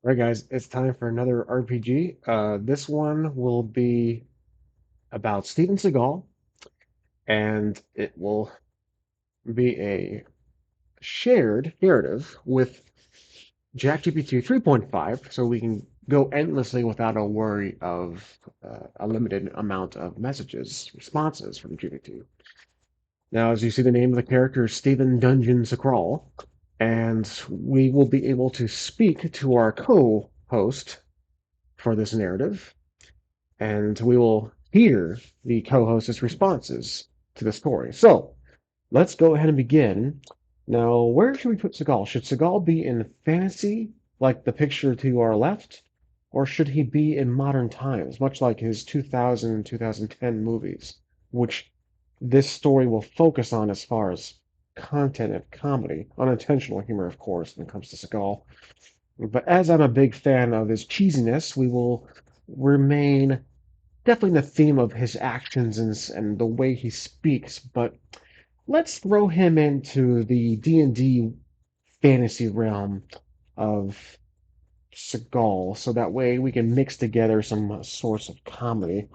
All right, guys, it's time for another RPG. This one will be about Steven Seagal, and it will be a shared narrative with ChatGPT 3.5, so we can go endlessly without a worry of a limited amount of responses from GPT. Now, as you see, the name of the character is Stephen Dungeon Crawl, and we will be able to speak to our co-host for this narrative and we will hear the co-host's responses to the story. So let's go ahead and begin. Now, where should we put Seagal? Should Seagal be in fantasy, like the picture to our left, or should he be in modern times, much like his 2000 and 2010 movies, which this story will focus on as far as content and comedy, unintentional humor, of course, when it comes to Seagal. But as I'm a big fan of his cheesiness, we will remain definitely the theme of his actions and the way he speaks, but let's throw him into the D&D fantasy realm of Seagal, so that way we can mix together some source of comedy.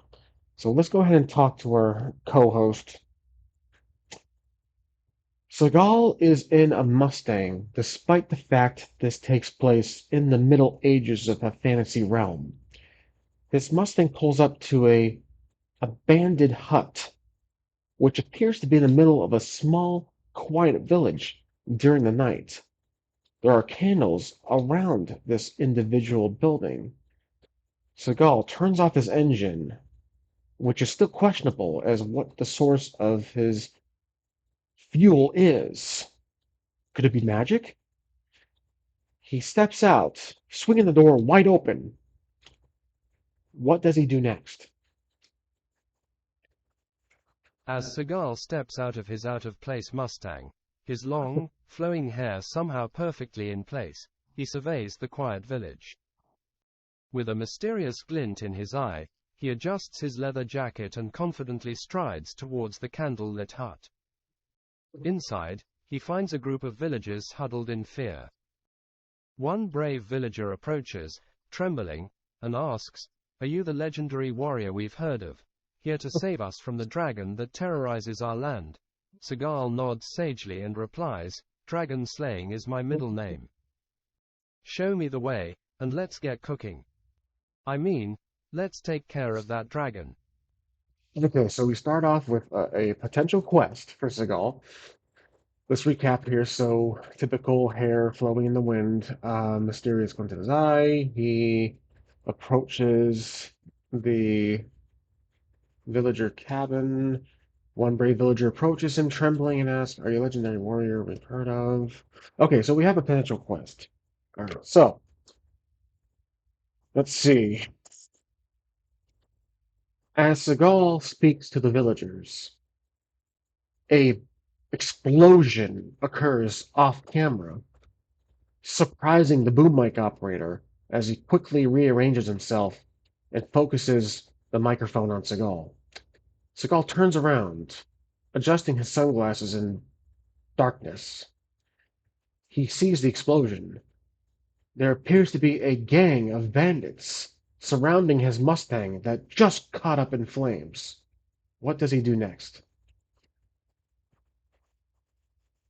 So let's go ahead and talk to our co-host. Seagal is in a Mustang, despite the fact this takes place in the Middle Ages of a fantasy realm. His Mustang pulls up to a abandoned hut which appears to be in the middle of a small, quiet village during the night. There are candles around this individual building. Seagal turns off his engine, which is still questionable as what the source of his fuel is. Could it be magic? He steps out, swinging the door wide open. What does he do next? As Seagal steps out of his out-of-place Mustang, his long, flowing hair somehow perfectly in place, he surveys the quiet village. With a mysterious glint in his eye, he adjusts his leather jacket and confidently strides towards the candle-lit hut. Inside, he finds a group of villagers huddled in fear. One brave villager approaches, trembling, and asks, "Are you the legendary warrior we've heard of, here to save us from the dragon that terrorizes our land?" Seagal nods sagely and replies, "Dragon slaying is my middle name. Show me the way, and let's get cooking. I mean, let's take care of that dragon." Okay, so we start off with a potential quest for Seagal. Let's recap here. So, typical hair flowing in the wind, mysterious glint in his eye. He approaches the villager cabin. One brave villager approaches him, trembling, and asks, "Are you a legendary warrior we've heard of?" Okay, so we have a potential quest. All right, so let's see. As Seagal speaks to the villagers, a explosion occurs off camera, surprising the boom mic operator as he quickly rearranges himself and focuses the microphone on Seagal. Seagal turns around, adjusting his sunglasses in darkness. He sees the explosion. There appears to be a gang of bandits surrounding his Mustang that just caught up in flames. What does he do next?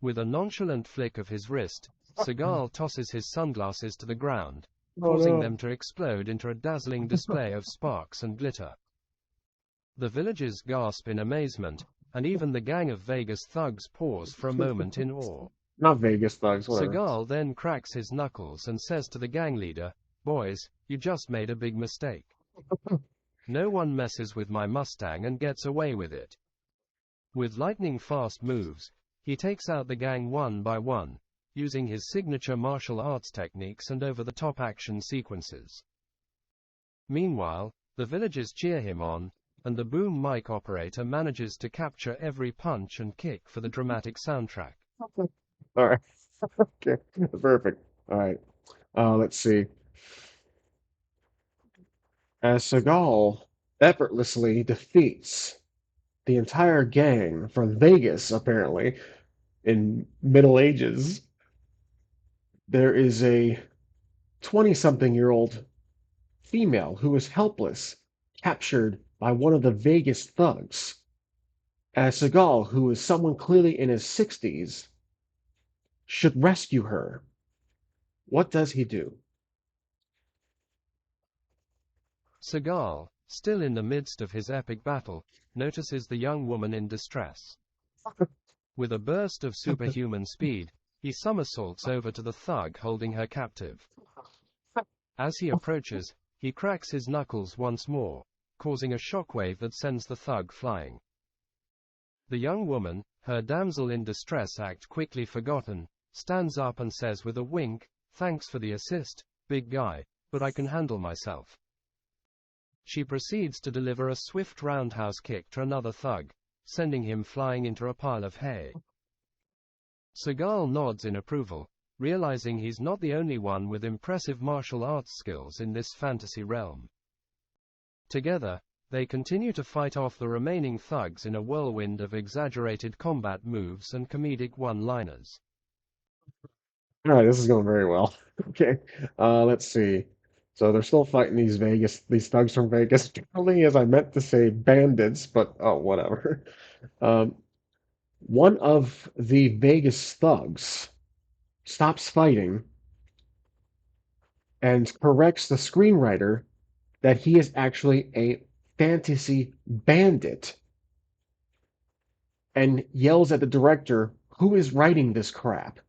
With a nonchalant flick of his wrist, Seagal tosses his sunglasses to the ground, Oh causing them no. to explode into a dazzling display of sparks and glitter. The villagers gasp in amazement, and even the gang of Vegas thugs pause for a moment in awe. Not Vegas thugs, whatever. Seagal then cracks his knuckles and says to the gang leader, "Boys, you just made a big mistake. No one messes with my Mustang and gets away with it." With lightning-fast moves, he takes out the gang one by one, using his signature martial arts techniques and over-the-top action sequences. Meanwhile, the villagers cheer him on, and the boom mic operator manages to capture every punch and kick for the dramatic soundtrack. All right. Okay. Perfect. All right. Let's see. As Seagal effortlessly defeats the entire gang from Vegas, apparently, in Middle Ages, there is a 20-something-year-old female who is helpless, captured by one of the Vegas thugs. As Seagal, who is someone clearly in his 60s, should rescue her. What does he do? Seagal, still in the midst of his epic battle, notices the young woman in distress. With a burst of superhuman speed, he somersaults over to the thug holding her captive. As he approaches, he cracks his knuckles once more, causing a shockwave that sends the thug flying. The young woman, her damsel in distress act quickly forgotten, stands up and says with a wink, "Thanks for the assist, big guy, but I can handle myself." She proceeds to deliver a swift roundhouse kick to another thug, sending him flying into a pile of hay. Seagal nods in approval, realizing he's not the only one with impressive martial arts skills in this fantasy realm. Together, they continue to fight off the remaining thugs in a whirlwind of exaggerated combat moves and comedic one-liners. All right, this is going very well. Okay, let's see. So they're still fighting these thugs from Vegas. Apparently, as I meant to say bandits, but oh, whatever. Um, one of the Vegas thugs stops fighting and corrects the screenwriter that he is actually a fantasy bandit and yells at the director, who is writing this crap?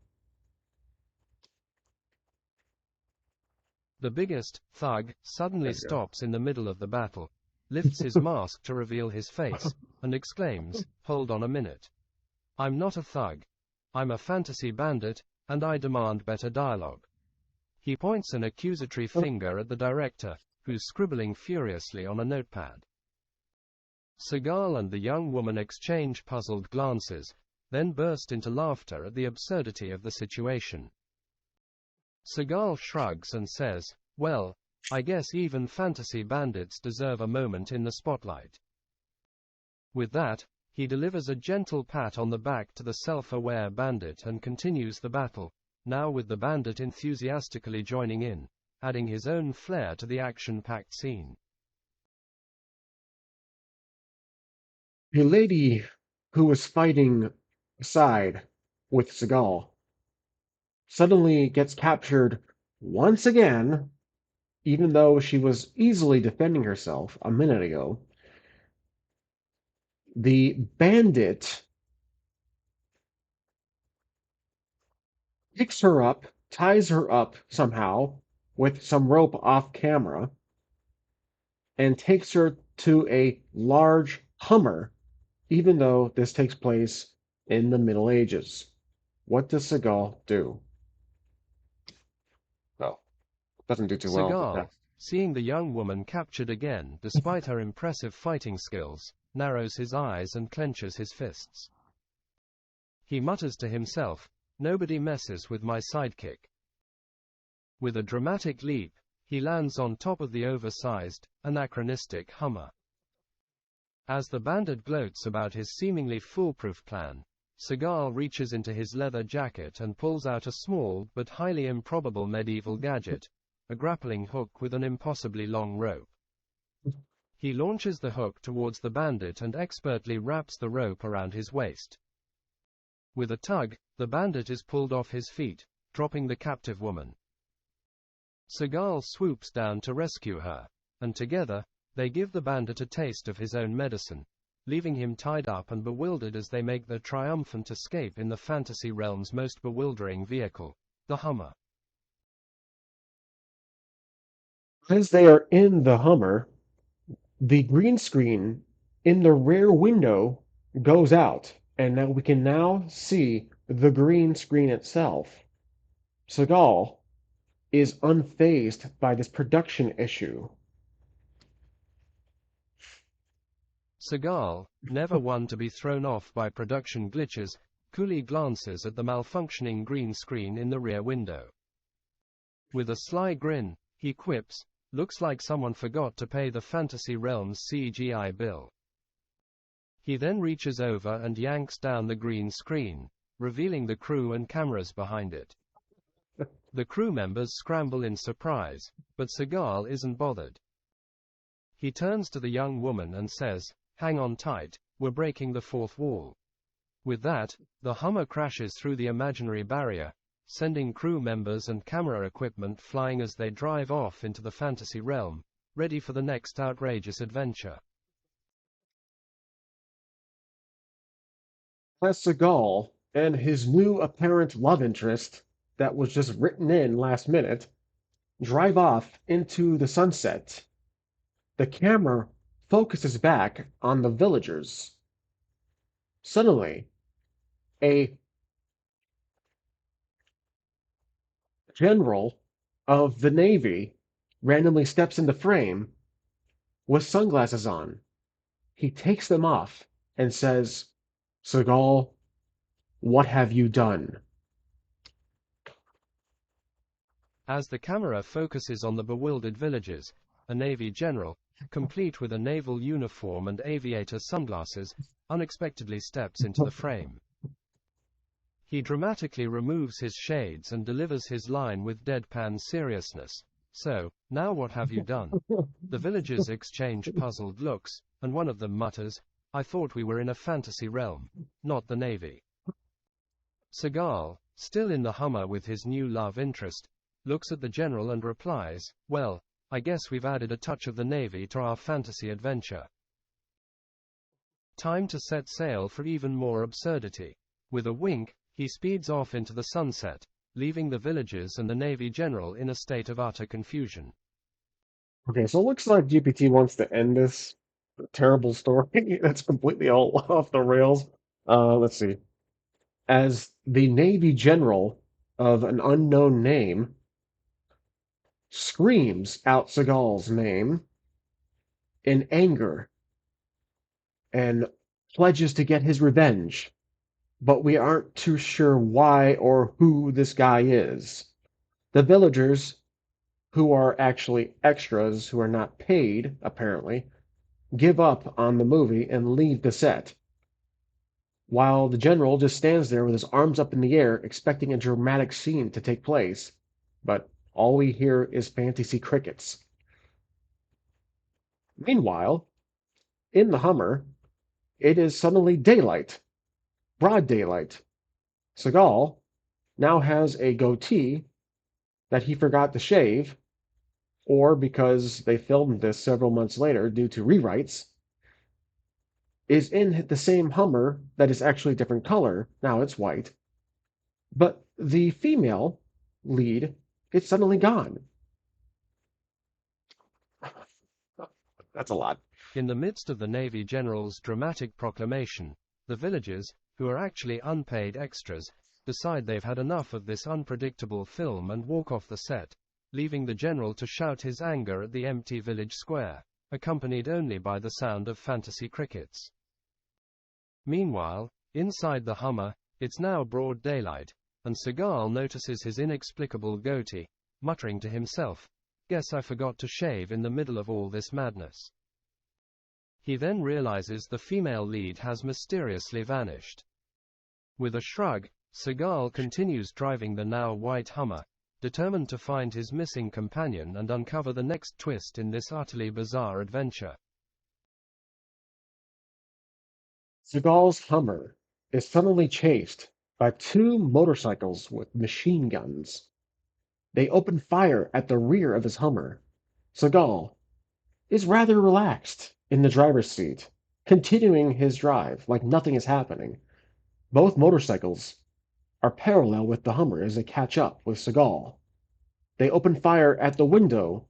The biggest thug suddenly There we go. stops in the middle of the battle, lifts his mask to reveal his face, and exclaims, "Hold on a minute. I'm not a thug. I'm a fantasy bandit, and I demand better dialogue." He points an accusatory finger at the director, who's scribbling furiously on a notepad. Seagal and the young woman exchange puzzled glances, then burst into laughter at the absurdity of the situation. Seagal shrugs and says, "Well, I guess even fantasy bandits deserve a moment in the spotlight." With that, he delivers a gentle pat on the back to the self-aware bandit and continues the battle, now with the bandit enthusiastically joining in, adding his own flair to the action-packed scene. A lady who was fighting aside with Seagal suddenly gets captured once again, even though she was easily defending herself a minute ago. The bandit picks her up, ties her up somehow with some rope off camera, and takes her to a large Hummer, even though this takes place in the Middle Ages. What does Seagal do? Well, doesn't do too well. Yeah. Seagal, seeing the young woman captured again despite her impressive fighting skills, narrows his eyes and clenches his fists. He mutters to himself, "Nobody messes with my sidekick." With a dramatic leap, he lands on top of the oversized, anachronistic Hummer. As the bandit gloats about his seemingly foolproof plan, Seagal reaches into his leather jacket and pulls out a small but highly improbable medieval gadget, a grappling hook with an impossibly long rope. He launches the hook towards the bandit and expertly wraps the rope around his waist. With a tug, the bandit is pulled off his feet, dropping the captive woman. Seagal swoops down to rescue her, and together, they give the bandit a taste of his own medicine, leaving him tied up and bewildered as they make their triumphant escape in the fantasy realm's most bewildering vehicle, the Hummer. As they are in the Hummer, the green screen in the rear window goes out, and now we can now see the green screen itself. Seagal is unfazed by this production issue. Seagal, never one to be thrown off by production glitches, coolly glances at the malfunctioning green screen in the rear window. With a sly grin, he quips, "Looks like someone forgot to pay the fantasy realm's CGI bill." He then reaches over and yanks down the green screen, revealing the crew and cameras behind it. The crew members scramble in surprise, but Seagal isn't bothered. He turns to the young woman and says, "Hang on tight, we're breaking the fourth wall." With that, the Hummer crashes through the imaginary barrier, sending crew members and camera equipment flying as they drive off into the fantasy realm, ready for the next outrageous adventure. As Seagal and his new apparent love interest that was just written in last minute drive off into the sunset, the camera focuses back on the villagers. Suddenly, a general of the Navy randomly steps into frame with sunglasses on. He takes them off and says, "Seagal, what have you done?" As the camera focuses on the bewildered villagers, a Navy general, complete with a naval uniform and aviator sunglasses, unexpectedly steps into the frame. He dramatically removes his shades and delivers his line with deadpan seriousness. "So, now what have you done?" The villagers exchange puzzled looks, and one of them mutters, "I thought we were in a fantasy realm, not the Navy." Seagal, still in the Hummer with his new love interest, looks at the general and replies, "Well, I guess we've added a touch of the Navy to our fantasy adventure. Time to set sail for even more absurdity." With a wink, he speeds off into the sunset, leaving the villagers and the Navy general in a state of utter confusion. Okay, so it looks like GPT wants to end this terrible story that's completely all off the rails. Let's see. As the Navy general of an unknown name screams out Seagal's name in anger and pledges to get his revenge, but we aren't too sure why or who this guy is. The villagers, who are actually extras who are not paid, apparently, give up on the movie and leave the set, while the general just stands there with his arms up in the air, expecting a dramatic scene to take place. But all we hear is fantasy crickets. Meanwhile, in the Hummer, it is suddenly daylight, broad daylight. Seagal now has a goatee that he forgot to shave, or because they filmed this several months later due to rewrites, is in the same Hummer that is actually a different color. Now it's white. But the female lead is suddenly gone. That's a lot. In the midst of the Navy general's dramatic proclamation, the villagers, who are actually unpaid extras, decide they've had enough of this unpredictable film and walk off the set, leaving the general to shout his anger at the empty village square, accompanied only by the sound of fantasy crickets. Meanwhile, inside the Hummer, it's now broad daylight, and Seagal notices his inexplicable goatee, muttering to himself, "Guess I forgot to shave in the middle of all this madness." He then realizes the female lead has mysteriously vanished. With a shrug, Seagal continues driving the now white Hummer, determined to find his missing companion and uncover the next twist in this utterly bizarre adventure. Seagal's Hummer is suddenly chased by two motorcycles with machine guns. They open fire at the rear of his Hummer. Seagal is rather relaxed in the driver's seat, continuing his drive like nothing is happening. Both motorcycles are parallel with the Hummer as they catch up with Seagal. They open fire at the window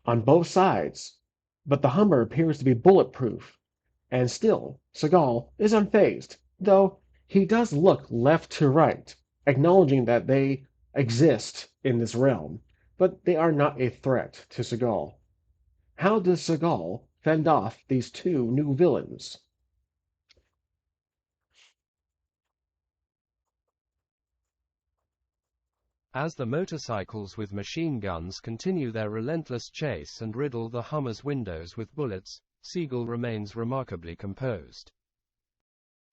on both sides, but the Hummer appears to be bulletproof, and still Seagal is unfazed, though he does look left to right, acknowledging that they exist in this realm, but they are not a threat to Seagal. How does Seagal fend off these two new villains? As the motorcycles with machine guns continue their relentless chase and riddle the Hummer's windows with bullets, Seagal remains remarkably composed.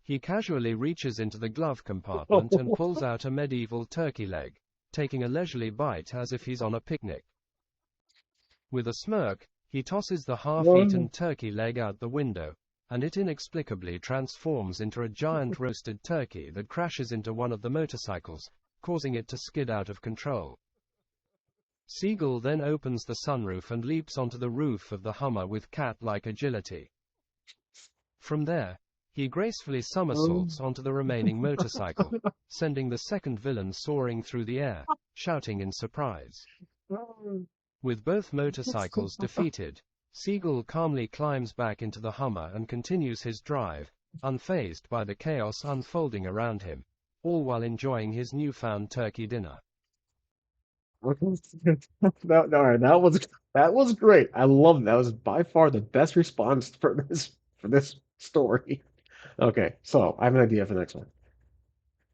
He casually reaches into the glove compartment and pulls out a medieval turkey leg, taking a leisurely bite as if he's on a picnic. With a smirk, he tosses the half-eaten turkey leg out the window, and it inexplicably transforms into a giant roasted turkey that crashes into one of the motorcycles, causing it to skid out of control. Seagal then opens the sunroof and leaps onto the roof of the Hummer with cat-like agility. From there, he gracefully somersaults onto the remaining motorcycle, sending the second villain soaring through the air, shouting in surprise. With both motorcycles defeated, Seagal calmly climbs back into the Hummer and continues his drive, unfazed by the chaos unfolding around him, all while enjoying his newfound turkey dinner. That was great. I love that. That was by far the best response for this story. Okay, so I have an idea for the next one.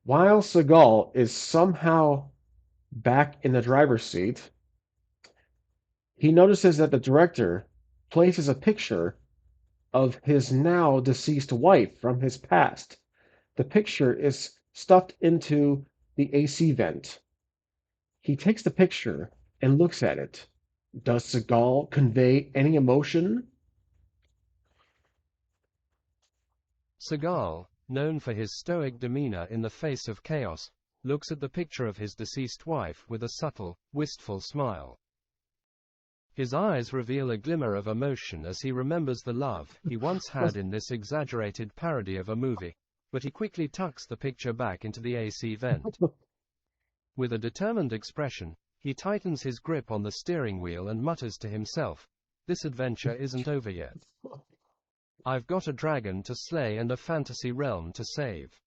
While Seagal is somehow back in the driver's seat, he notices that the director places a picture of his now deceased wife from his past. The picture is stuffed into the AC vent. He takes the picture and looks at it. Does Seagal convey any emotion? Seagal, known for his stoic demeanor in the face of chaos, looks at the picture of his deceased wife with a subtle, wistful smile. His eyes reveal a glimmer of emotion as he remembers the love he once had in this exaggerated parody of a movie, but he quickly tucks the picture back into the AC vent. With a determined expression, he tightens his grip on the steering wheel and mutters to himself, "This adventure isn't over yet. I've got a dragon to slay and a fantasy realm to save."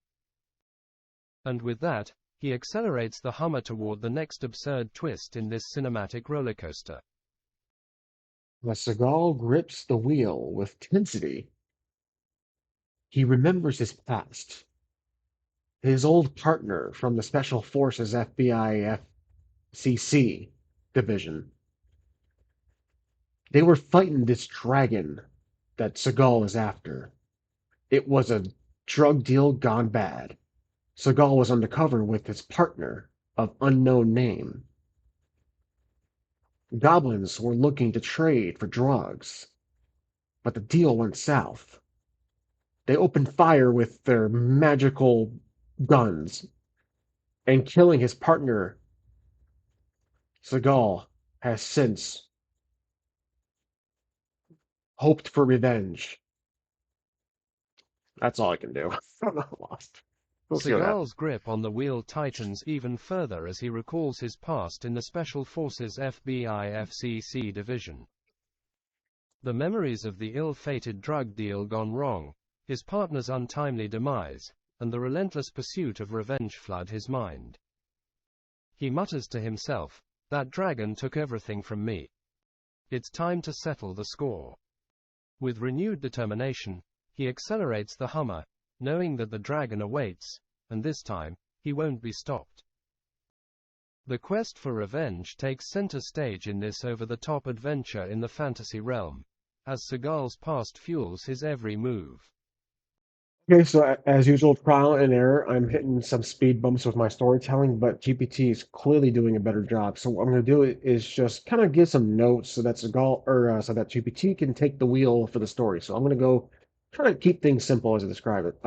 And with that, he accelerates the Hummer toward the next absurd twist in this cinematic rollercoaster. As Seagal grips the wheel with tensity, he remembers his past. His old partner from the Special Forces FBI FCC division. They were fighting this dragon that Seagal is after. It was a drug deal gone bad. Seagal was undercover with his partner of unknown name. Goblins were looking to trade for drugs, but the deal went south. They opened fire with their magical guns, and killing his partner, Seagal has since hoped for revenge. That's all I can do. I'm not lost. We'll see what happens. Seagal's grip on the wheel tightens even further as he recalls his past in the Special Forces FBI FCC division. The memories of the ill-fated drug deal gone wrong, his partner's untimely demise, and the relentless pursuit of revenge flood his mind. He mutters to himself, "That dragon took everything from me. It's time to settle the score." With renewed determination, he accelerates the Hummer, knowing that the dragon awaits, and this time, he won't be stopped. The quest for revenge takes center stage in this over-the-top adventure in the fantasy realm, as Seagal's past fuels his every move. Okay, so as usual, trial and error. I'm hitting some speed bumps with my storytelling, but GPT is clearly doing a better job. So what I'm going to do is just kind of give some notes so that so that GPT can take the wheel for the story. So I'm going to go try to keep things simple as I describe it.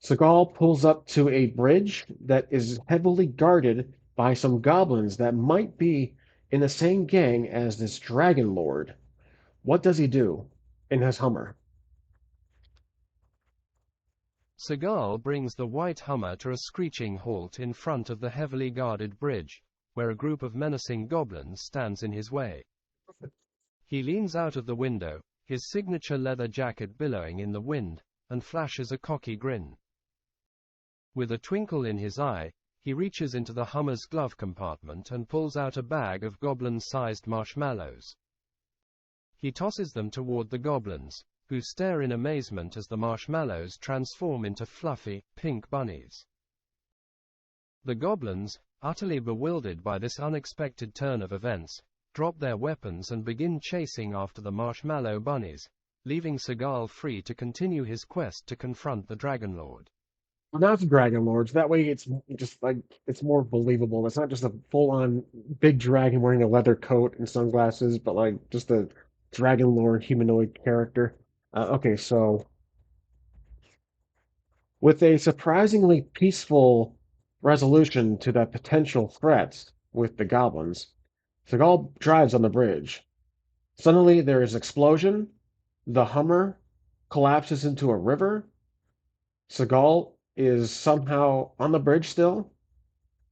Seagal pulls up to a bridge that is heavily guarded by some goblins that might be in the same gang as this Dragon Lord. What does he do in his Hummer? Seagal brings the white Hummer to a screeching halt in front of the heavily guarded bridge, where a group of menacing goblins stands in his way. He leans out of the window, his signature leather jacket billowing in the wind, and flashes a cocky grin. With a twinkle in his eye, he reaches into the Hummer's glove compartment and pulls out a bag of goblin-sized marshmallows. He tosses them toward the goblins, who stare in amazement as the marshmallows transform into fluffy, pink bunnies. The goblins, utterly bewildered by this unexpected turn of events, drop their weapons and begin chasing after the marshmallow bunnies, leaving Seagal free to continue his quest to confront the Dragon Lord. Now it's Dragon Lords. That way it's just like it's more believable. It's not just a full-on big dragon wearing a leather coat and sunglasses, but like just a Dragon Lord humanoid character. Okay, so with a surprisingly peaceful resolution to that potential threat with the goblins, Seagal drives on the bridge. Suddenly there is an explosion. The Hummer collapses into a river. Seagal is somehow on the bridge still.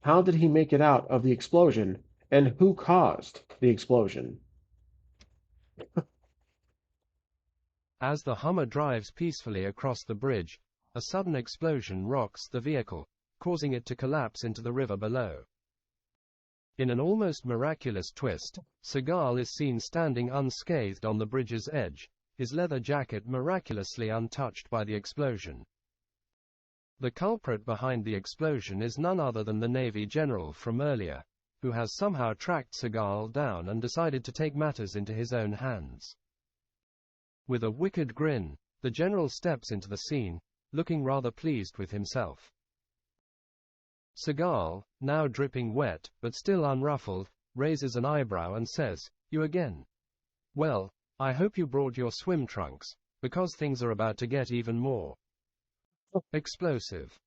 How did he make it out of the explosion, and who caused the explosion? As the Hummer drives peacefully across the bridge, a sudden explosion rocks the vehicle, causing it to collapse into the river below. In an almost miraculous twist, Seagal is seen standing unscathed on the bridge's edge, his leather jacket miraculously untouched by the explosion. The culprit behind the explosion is none other than the Navy general from earlier, who has somehow tracked Seagal down and decided to take matters into his own hands. With a wicked grin, the general steps into the scene, looking rather pleased with himself. Seagal, now dripping wet, but still unruffled, raises an eyebrow and says, "You again? Well, I hope you brought your swim trunks, because things are about to get even more explosive."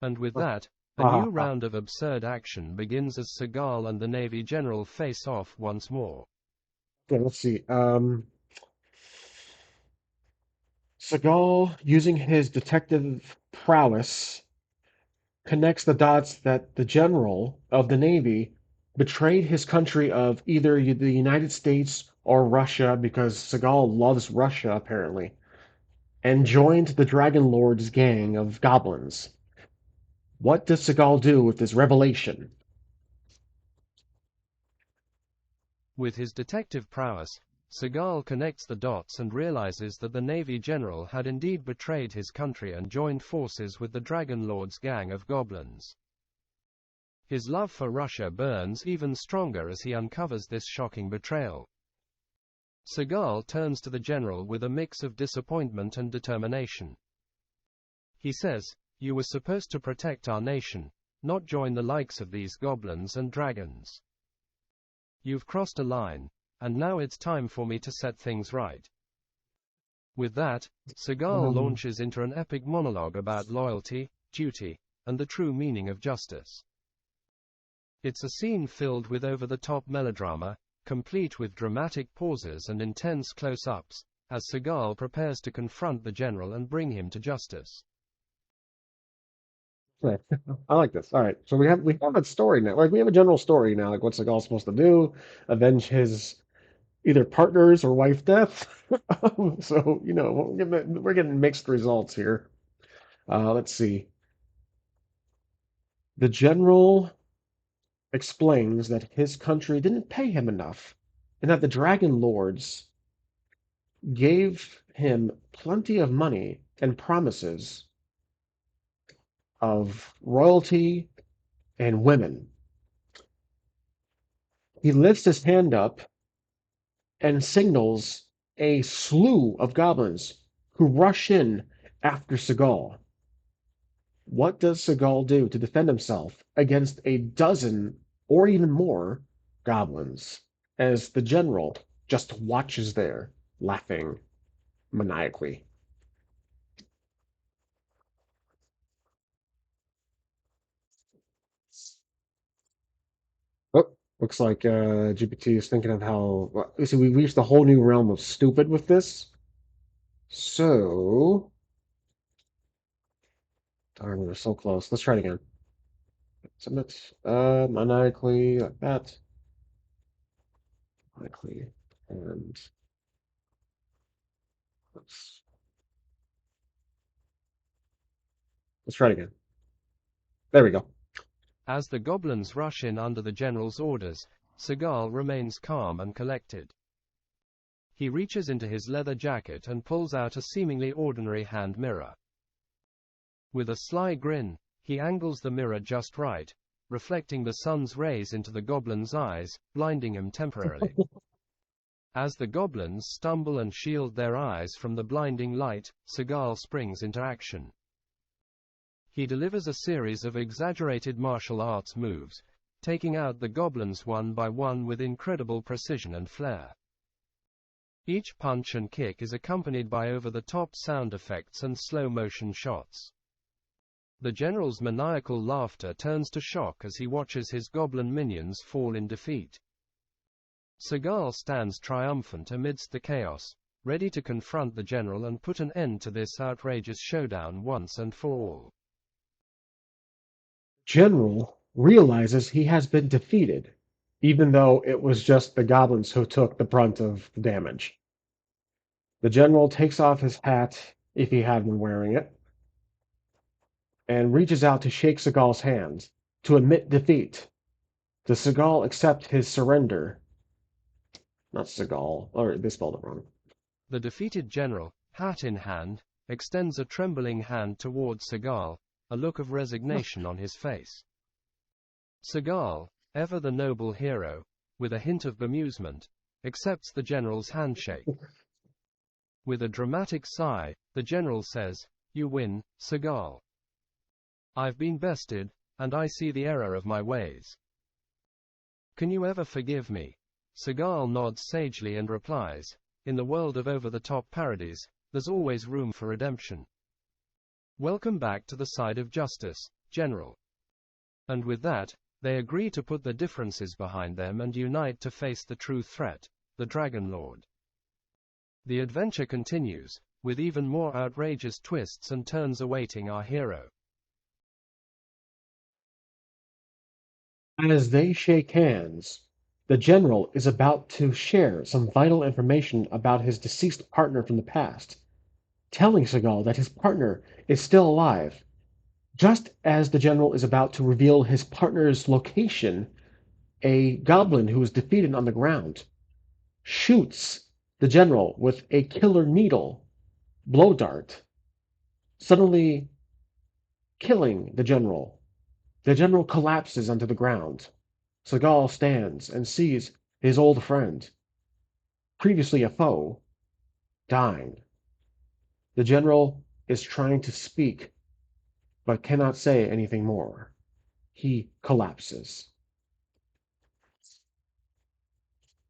And with that, a new Okay, round of absurd action begins as Seagal and the Navy general face off once more. let's see. Seagal, using his detective prowess, connects the dots that the general of the Navy betrayed his country of either the United States or Russia because Seagal loves Russia apparently, and joined the Dragon Lord's gang of goblins. What does Seagal do with this revelation? With his detective prowess, Seagal connects the dots and realizes that the Navy general had indeed betrayed his country and joined forces with the Dragon Lord's gang of goblins. His love for Russia burns even stronger as he uncovers this shocking betrayal. Seagal turns to the general with a mix of disappointment and determination. He says, "You were supposed to protect our nation, not join the likes of these goblins and dragons. You've crossed a line, and now it's time for me to set things right." With that, Seagal Um, launches into an epic monologue about loyalty, duty, and the true meaning of justice. It's a scene filled with over-the-top melodrama, complete with dramatic pauses and intense close-ups, as Seagal prepares to confront the general and bring him to justice. right. I like this. All right, so we have a story now. Like we have a general story now. Like what's Seagal supposed to do? Avenge his either partners or wife death. So we're getting mixed results here. Let's see. The general explains that his country didn't pay him enough, and that the Dragon Lords gave him plenty of money and promises of royalty and women. He lifts his hand up and signals a slew of goblins who rush in after Seagal. What does Seagal do to defend himself against a dozen or even more goblins as the general just watches there, laughing maniacally? Oh, looks like GPT is thinking of how. Well, see, we reached a whole new realm of stupid with this. So, darn, we were so close. Let's try it again. Submit maniacally like that, maniacally, and let's let's try it again. There we go. As the goblins rush in under the general's orders, Seagal remains calm and collected. He reaches into his leather jacket and pulls out a seemingly ordinary hand mirror. With a sly grin, he angles the mirror just right, reflecting the sun's rays into the goblin's eyes, blinding him temporarily. As the goblins stumble and shield their eyes from the blinding light, Seagal springs into action. He delivers a series of exaggerated martial arts moves, taking out the goblins one by one with incredible precision and flair. Each punch and kick is accompanied by over-the-top sound effects and slow-motion shots. The general's maniacal laughter turns to shock as he watches his goblin minions fall in defeat. Seagal stands triumphant amidst the chaos, ready to confront the general and put an end to this outrageous showdown once and for all. General realizes he has been defeated, even though it was just the goblins who took the brunt of the damage. The general takes off his hat, if he had been wearing it, and reaches out to shake Seagal's hand, to admit defeat. Does Seagal accept his surrender? Not Seagal, or they spelled it wrong. The defeated general, hat in hand, extends a trembling hand towards Seagal, a look of resignation on his face. Seagal, ever the noble hero, with a hint of bemusement, accepts the general's handshake. With a dramatic sigh, the general says, "You win, Seagal. I've been bested, and I see the error of my ways. Can you ever forgive me?" Seagal nods sagely and replies, "In the world of over-the-top parodies, there's always room for redemption. Welcome back to the side of justice, General." And with that, they agree to put their differences behind them and unite to face the true threat, the Dragon Lord. The adventure continues, with even more outrageous twists and turns awaiting our hero. As they shake hands, the general is about to share some vital information about his deceased partner from the past, telling Seagal that his partner is still alive. Just as the general is about to reveal his partner's location, a goblin who was defeated on the ground shoots the general with a killer needle blow dart, suddenly killing the general. The general collapses onto the ground. Seagal stands and sees his old friend, previously a foe, dying. The general is trying to speak, but cannot say anything more. He collapses.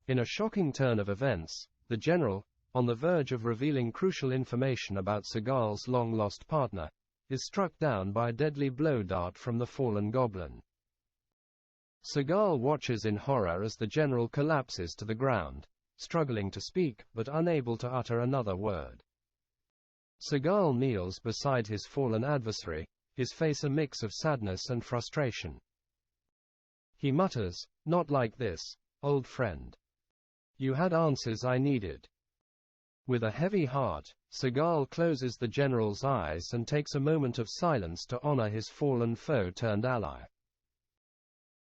In a shocking turn of events, the general, on the verge of revealing crucial information about Seagal's long-lost partner, is struck down by a deadly blow dart from the fallen goblin. Seagal watches in horror as the general collapses to the ground, struggling to speak but unable to utter another word. Seagal kneels beside his fallen adversary, his face a mix of sadness and frustration. He mutters, "Not like this, old friend. You had answers I needed." With a heavy heart, Seagal closes the general's eyes and takes a moment of silence to honor his fallen foe turned ally.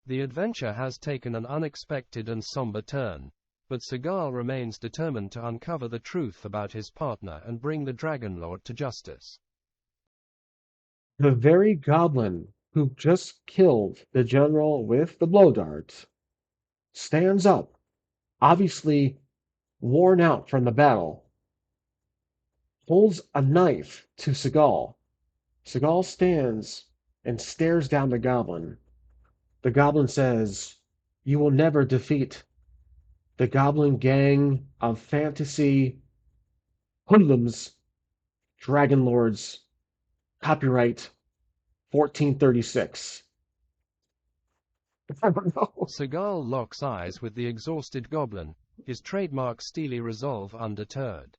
The adventure has taken an unexpected and somber turn, but Seagal remains determined to uncover the truth about his partner and bring the Dragon Lord to justice. The very goblin who just killed the general with the blow dart stands up, obviously worn out from the battle, holds a knife to Seagal. Seagal stands and stares down the goblin. The goblin says, "You will never defeat the goblin gang of fantasy hoodlums, dragon lords, copyright 1436. I don't know. Seagal locks eyes with the exhausted goblin, his trademark steely resolve undeterred.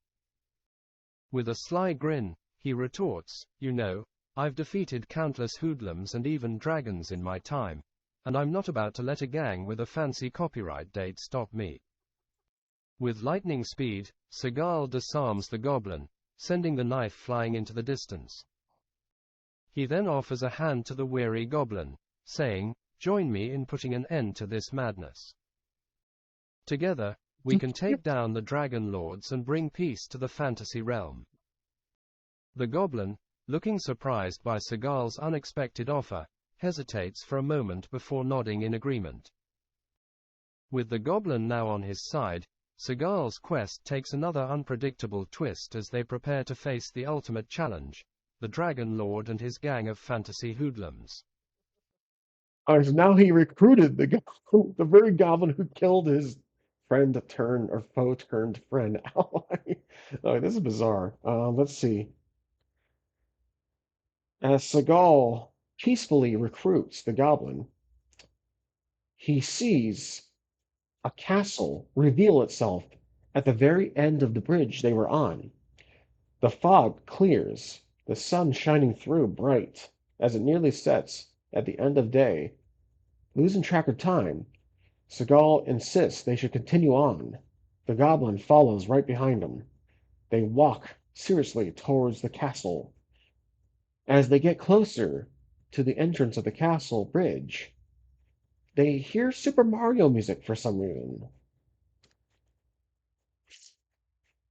With a sly grin, he retorts, "You know, I've defeated countless hoodlums and even dragons in my time, and I'm not about to let a gang with a fancy copyright date stop me." With lightning speed, Seagal disarms the goblin, sending the knife flying into the distance. He then offers a hand to the weary goblin, saying, "Join me in putting an end to this madness. Together, we can take down the Dragon Lords and bring peace to the fantasy realm." The goblin, looking surprised by Seagal's unexpected offer, hesitates for a moment before nodding in agreement. With the goblin now on his side, Seagal's quest takes another unpredictable twist as they prepare to face the ultimate challenge, the Dragon Lord and his gang of fantasy hoodlums. So now he recruited the very goblin who killed his friend turned or foe turned friend ally. Oh, this is bizarre. Let's see. As Seagal peacefully recruits the goblin, he sees a castle reveal itself at the very end of the bridge they were on. The fog clears, the sun shining through bright as it nearly sets at the end of day. Losing track of time, Seagal insists they should continue on. The goblin follows right behind him. They walk seriously towards the castle. As they get closer to the entrance of the castle bridge, they hear Super Mario music for some reason.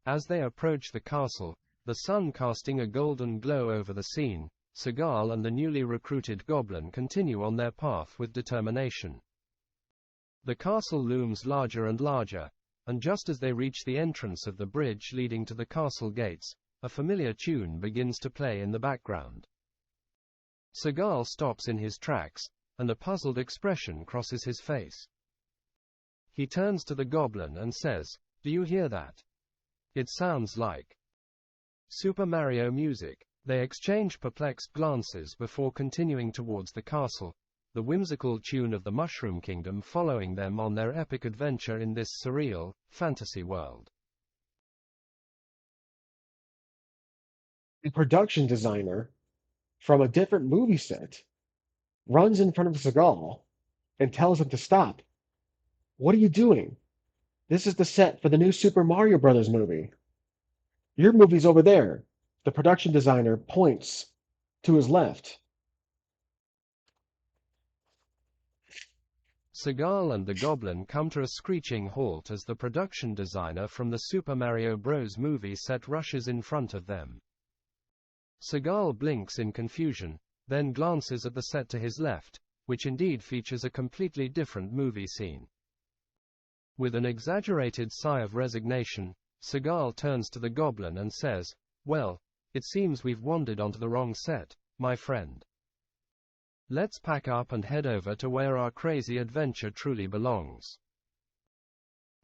As they approach the castle, the sun casting a golden glow over the scene, Seagal and the newly recruited goblin continue on their path with determination. The castle looms larger and larger, and just as they reach the entrance of the bridge leading to the castle gates, a familiar tune begins to play in the background. Seagal stops in his tracks, and a puzzled expression crosses his face. He turns to the goblin and says, "Do you hear that? It sounds like Super Mario music." They exchange perplexed glances before continuing towards the castle, the whimsical tune of the Mushroom Kingdom following them on their epic adventure in this surreal, fantasy world. The production designer from a different movie set runs in front of Seagal and tells him to stop. What are you doing? This is the set for the new Super Mario Brothers movie. Your movie's over there. The production designer points to his left. Seagal and the goblin come to a screeching halt as the production designer from the Super Mario Bros. Movie set rushes in front of them. Seagal blinks in confusion, then glances at the set to his left, which indeed features a completely different movie scene. With an exaggerated sigh of resignation, Seagal turns to the goblin and says, "Well, it seems we've wandered onto the wrong set, my friend. Let's pack up and head over to where our crazy adventure truly belongs."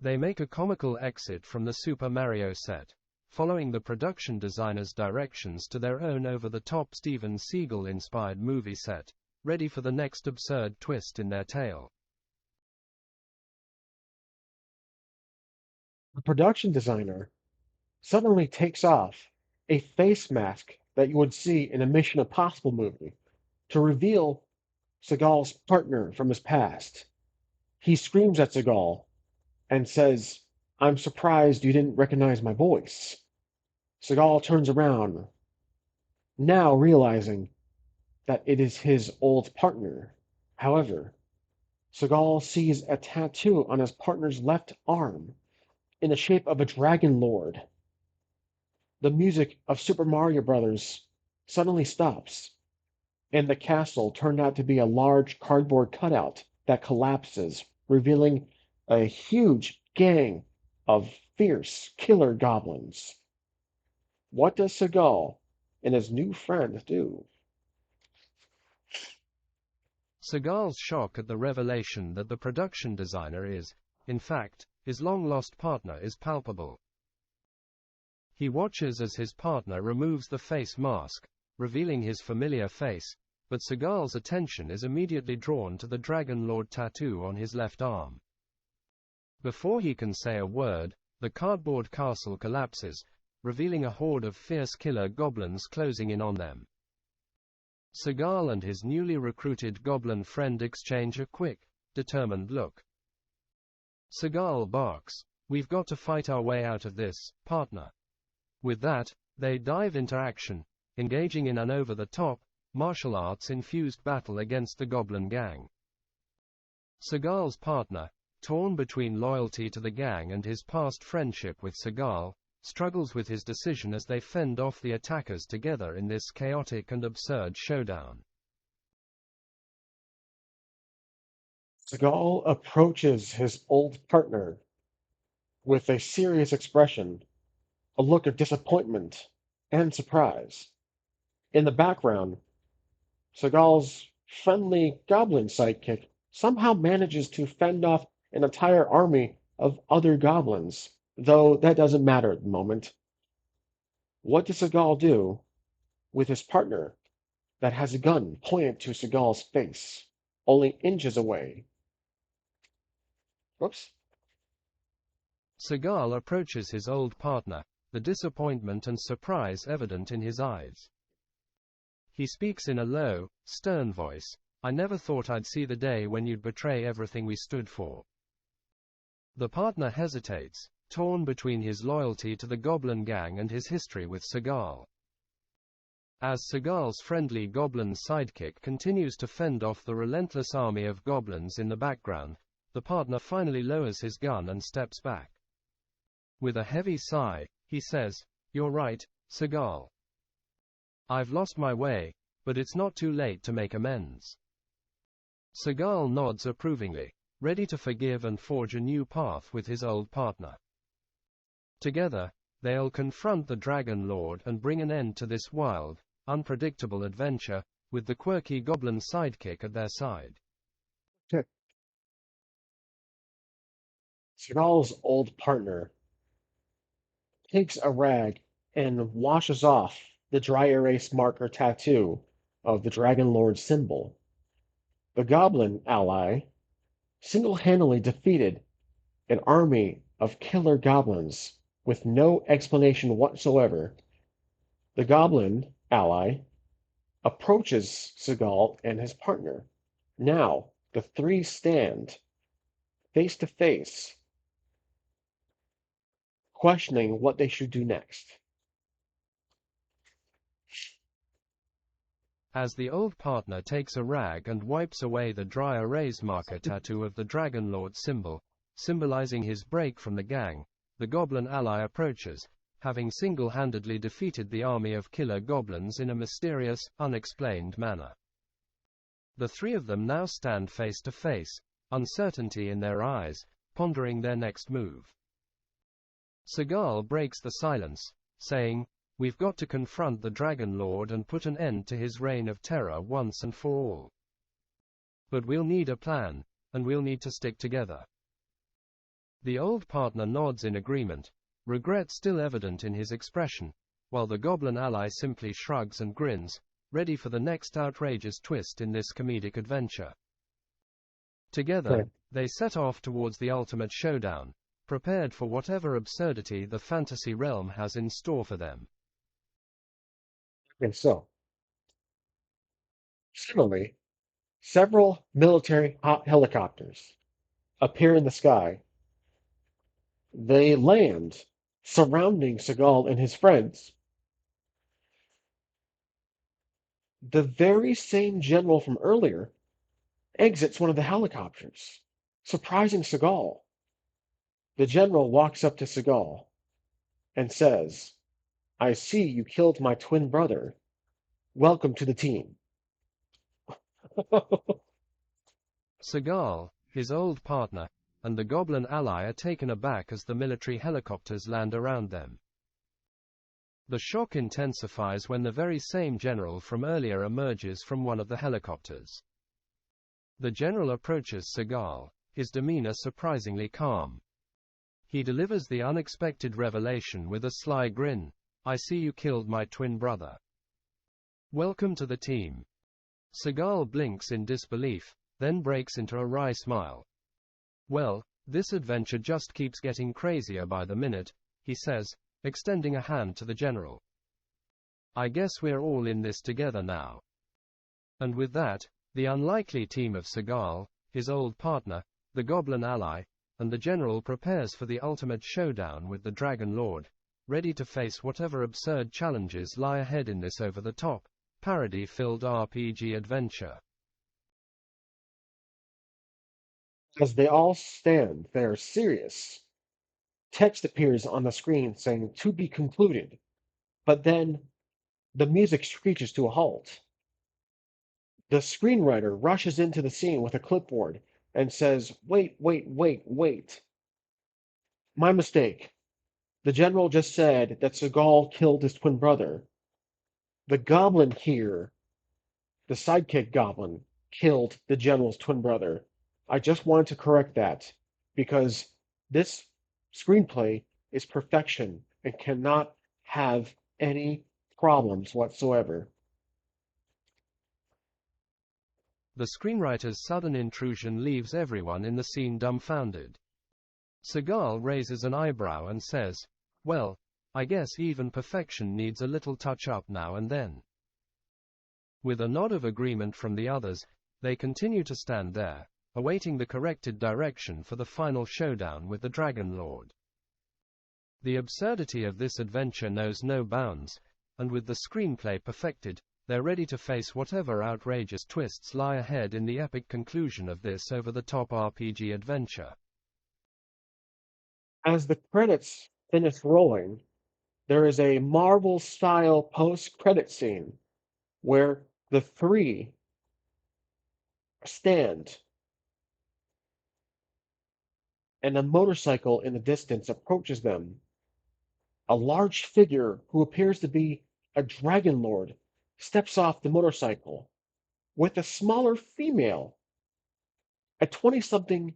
They make a comical exit from the Super Mario set, following the production designer's directions to their own over-the-top Steven Seagal-inspired movie set, ready for the next absurd twist in their tale. The production designer suddenly takes off a face mask that you would see in a Mission Impossible movie to reveal Seagal's partner from his past. He screams at Seagal and says, "I'm surprised you didn't recognize my voice." Seagal turns around, now realizing that it is his old partner. However, Seagal sees a tattoo on his partner's left arm in the shape of a dragon lord. The music of Super Mario Bros. Suddenly stops, and the castle turned out to be a large cardboard cutout that collapses, revealing a huge gang of fierce killer goblins. What does Seagal and his new friend do? Seagal's shock at the revelation that the production designer is, in fact, his long-lost partner is palpable. He watches as his partner removes the face mask, revealing his familiar face, but Seagal's attention is immediately drawn to the Dragon Lord tattoo on his left arm. Before he can say a word, the cardboard castle collapses, revealing a horde of fierce killer goblins closing in on them. Seagal and his newly recruited goblin friend exchange a quick, determined look. Seagal barks, "We've got to fight our way out of this, partner." With that, they dive into action, engaging in an over-the-top, martial arts-infused battle against the goblin gang. Seagal's partner, torn between loyalty to the gang and his past friendship with Seagal, struggles with his decision as they fend off the attackers together in this chaotic and absurd showdown. Seagal approaches his old partner with a serious expression, a look of disappointment and surprise. In the background, Seagal's friendly goblin sidekick somehow manages to fend off an entire army of other goblins, though that doesn't matter at the moment. What does Seagal do with his partner that has a gun pointed to Seagal's face, only inches away? Whoops. Seagal approaches his old partner, the disappointment and surprise evident in his eyes. He speaks in a low, stern voice. I never thought I'd see the day when you'd betray everything we stood for. The partner hesitates, torn between his loyalty to the Goblin Gang and his history with Seagal. As Seagal's friendly goblin sidekick continues to fend off the relentless army of goblins in the background, the partner finally lowers his gun and steps back. With a heavy sigh, he says, "You're right, Seagal. I've lost my way, but it's not too late to make amends." Seagal nods approvingly, ready to forgive and forge a new path with his old partner. Together, they'll confront the Dragon Lord and bring an end to this wild, unpredictable adventure, with the quirky goblin sidekick at their side. Seagal's old partner takes a rag and washes off the dry erase marker tattoo of the Dragon Lord's symbol. The goblin ally single-handedly defeated an army of killer goblins with no explanation whatsoever. The goblin ally approaches Seagal and his partner. Now, the three stand face to face, questioning what they should do next. As the old partner takes a rag and wipes away the dry erase marker tattoo of the Dragon Lord symbol, symbolizing his break from the gang, the goblin ally approaches, having single-handedly defeated the army of killer goblins in a mysterious, unexplained manner. The three of them now stand face to face, uncertainty in their eyes, pondering their next move. Seagal breaks the silence, saying, "We've got to confront the Dragon Lord and put an end to his reign of terror once and for all. But we'll need a plan, and we'll need to stick together." The old partner nods in agreement, regret still evident in his expression, while the goblin ally simply shrugs and grins, ready for the next outrageous twist in this comedic adventure. Together, they set off towards the ultimate showdown, prepared for whatever absurdity the fantasy realm has in store for them. And so, similarly, several military helicopters appear in the sky. They land, surrounding Seagal and his friends. The very same general from earlier exits one of the helicopters, surprising Seagal. The general walks up to Seagal and says, "I see you killed my twin brother. Welcome to the team." Seagal, his old partner, and the goblin ally are taken aback as the military helicopters land around them. The shock intensifies when the very same general from earlier emerges from one of the helicopters. The general approaches Seagal, his demeanor surprisingly calm. He delivers the unexpected revelation with a sly grin, "I see you killed my twin brother. Welcome to the team." Seagal blinks in disbelief, then breaks into a wry smile. "Well, this adventure just keeps getting crazier by the minute," he says, extending a hand to the general. "I guess we're all in this together now." And with that, the unlikely team of Seagal, his old partner, the goblin ally, and the general prepares for the ultimate showdown with the Dragon Lord, ready to face whatever absurd challenges lie ahead in this over-the-top, parody-filled RPG adventure. As they all stand there serious, text appears on the screen saying "to be concluded," but then the music screeches to a halt. The screenwriter rushes into the scene with a clipboard and says, "Wait, wait, wait, wait. My mistake. The general just said that Seagal killed his twin brother. The goblin here, the sidekick goblin, killed the general's twin brother. I just wanted to correct that because this screenplay is perfection and cannot have any problems whatsoever. The screenwriter's sudden intrusion leaves everyone in the scene dumbfounded. Seagal raises an eyebrow and says, "Well, I guess even perfection needs a little touch-up now and then." With a nod of agreement from the others, they continue to stand there, awaiting the corrected direction for the final showdown with the Dragon Lord. The absurdity of this adventure knows no bounds, and with the screenplay perfected, they're ready to face whatever outrageous twists lie ahead in the epic conclusion of this over-the-top RPG adventure. As the credits finish rolling, there is a Marvel-style post-credit scene where the three stand and a motorcycle in the distance approaches them. A large figure who appears to be a dragon lord steps off the motorcycle with a smaller female, a 20-something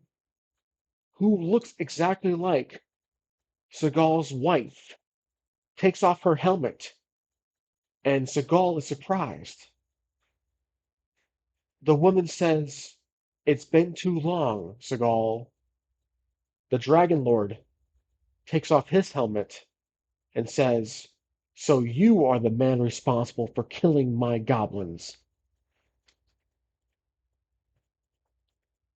who looks exactly like Seagal's wife, takes off her helmet, and Seagal is surprised. The woman says, "It's been too long, Seagal." The Dragon Lord takes off his helmet and says, "So you are the man responsible for killing my goblins."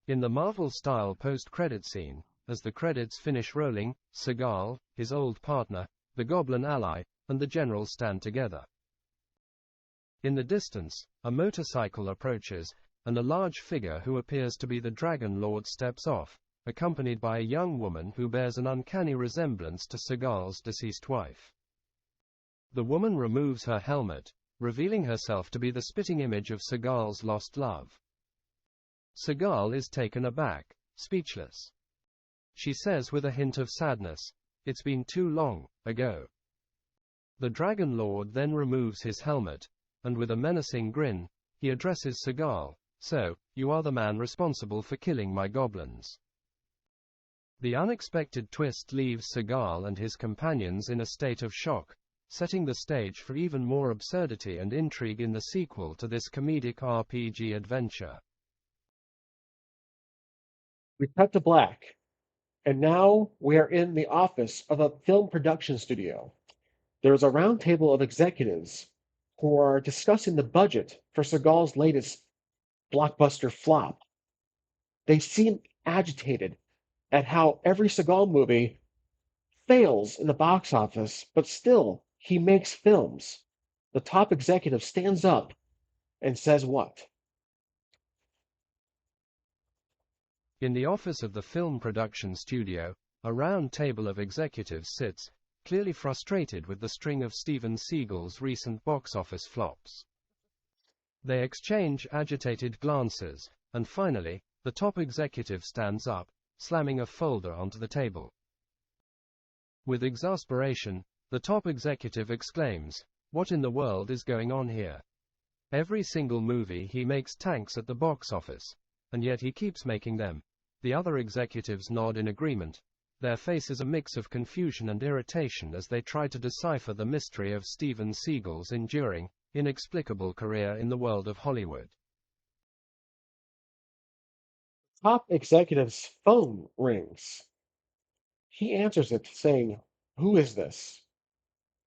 In the Marvel-style post-credit scene, as the credits finish rolling, Seagal, his old partner, the Goblin ally, and the General stand together. In the distance, a motorcycle approaches, and a large figure who appears to be the Dragon Lord steps off, accompanied by a young woman who bears an uncanny resemblance to Seagal's deceased wife. The woman removes her helmet, revealing herself to be the spitting image of Seagal's lost love. Seagal is taken aback, speechless. She says with a hint of sadness, "It's been too long ago." The Dragon Lord then removes his helmet, and with a menacing grin, he addresses Seagal, "So, you are the man responsible for killing my goblins." The unexpected twist leaves Seagal and his companions in a state of shock, setting the stage for even more absurdity and intrigue in the sequel to this comedic RPG adventure. We cut to black, and now we are in the office of a film production studio. There is a round table of executives who are discussing the budget for Seagal's latest blockbuster flop. They seem agitated at how every Seagal movie fails in the box office, but still, he makes films. The top executive stands up and says what? In the office of the film production studio, a round table of executives sits, clearly frustrated with the string of Steven Seagal's recent box office flops. They exchange agitated glances, and finally, the top executive stands up, slamming a folder onto the table. With exasperation, the top executive exclaims, "What in the world is going on here? Every single movie he makes tanks at the box office, and yet he keeps making them." The other executives nod in agreement. Their faces a mix of confusion and irritation as they try to decipher the mystery of Steven Seagal's enduring, inexplicable career in the world of Hollywood. Top executive's phone rings. He answers it, saying, "Who is this?"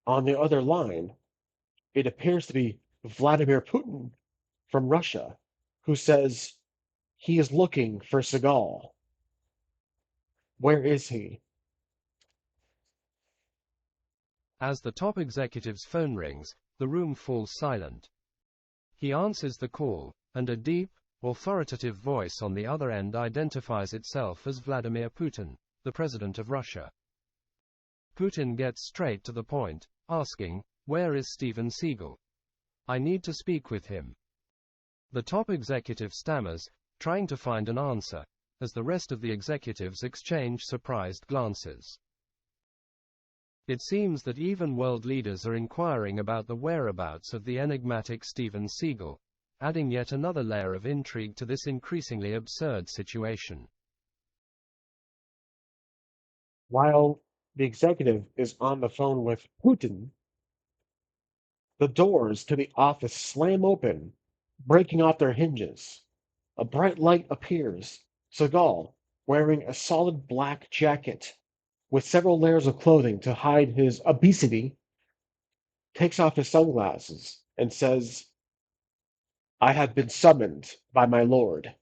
On the other line, it appears to be Vladimir Putin from Russia, who says he is looking for Seagal. Where is he? As the top executive's phone rings, the room falls silent. He answers the call, and a deep, authoritative voice on the other end identifies itself as Vladimir Putin, the president of Russia. Putin gets straight to the point, asking, "Where is Steven Seagal? I need to speak with him." The top executive stammers, trying to find an answer, as the rest of the executives exchange surprised glances. It seems that even world leaders are inquiring about the whereabouts of the enigmatic Steven Seagal, adding yet another layer of intrigue to this increasingly absurd situation. While the executive is on the phone with Putin, the doors to the office slam open, breaking off their hinges. A bright light appears. Seagal, wearing a solid black jacket with several layers of clothing to hide his obesity, takes off his sunglasses and says, I have been summoned by my lord.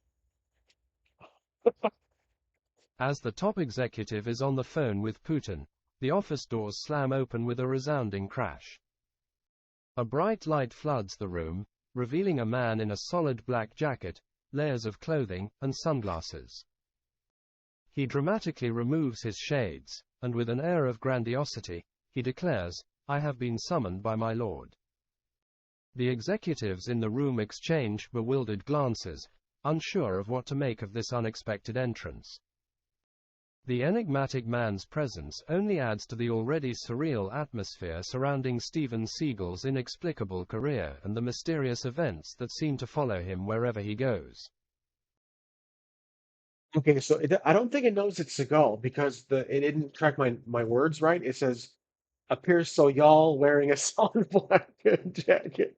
As the top executive is on the phone with Putin, the office doors slam open with a resounding crash. A bright light floods the room, revealing a man in a solid black jacket, layers of clothing, and sunglasses. He dramatically removes his shades, and with an air of grandiosity, he declares, I have been summoned by my lord. The executives in the room exchange bewildered glances, unsure of what to make of this unexpected entrance. The enigmatic man's presence only adds to the already surreal atmosphere surrounding Steven Seagal's inexplicable career and the mysterious events that seem to follow him wherever he goes. Okay, so I don't think it knows it's Seagal because it didn't track my words right. It says appears so y'all wearing a solid black jacket.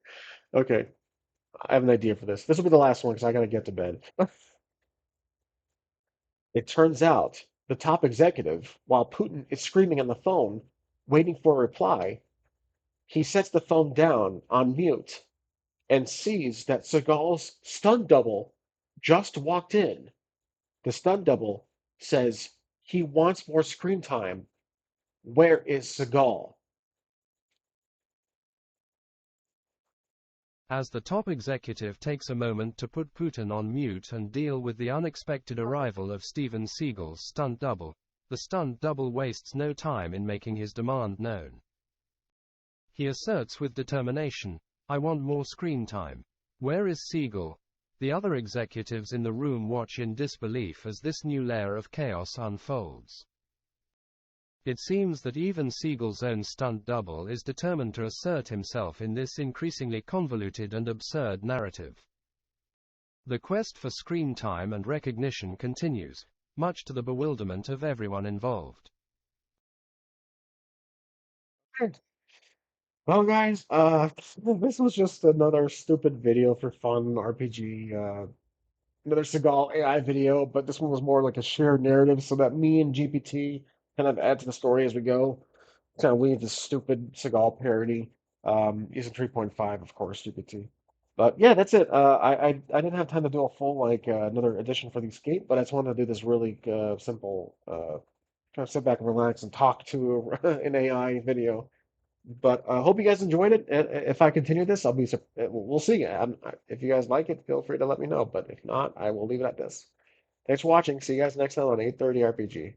Okay, I have an idea for this. This will be the last one because I gotta get to bed. It turns out the top executive, while Putin is screaming on the phone, waiting for a reply, he sets the phone down on mute and sees that Seagal's stunt double just walked in. The stunt double says he wants more screen time. Where is Seagal? As the top executive takes a moment to put Putin on mute and deal with the unexpected arrival of Steven Seagal's stunt double, the stunt double wastes no time in making his demand known. He asserts with determination, I want more screen time. Where is Seagal? The other executives in the room watch in disbelief as this new layer of chaos unfolds. It seems that even Seagal's own stunt double is determined to assert himself in this increasingly convoluted and absurd narrative. The quest for screen time and recognition continues, much to the bewilderment of everyone involved. Well, guys, this was just another stupid video for fun, RPG, another Seagal AI video, but this one was more like a shared narrative so that me and GPT kind of add to the story as we go. Kind of weave this stupid Seagal parody, using 3.5, of course, GPT. But yeah, that's it. I didn't have time to do a full like another edition for the escape, but I just wanted to do this really simple, kind of sit back and relax and talk to an AI video. But I hope you guys enjoyed it. And if I continue this, we'll see. If you guys like it, feel free to let me know. But if not, I will leave it at this. Thanks for watching. See you guys next time on 8:30 RPG.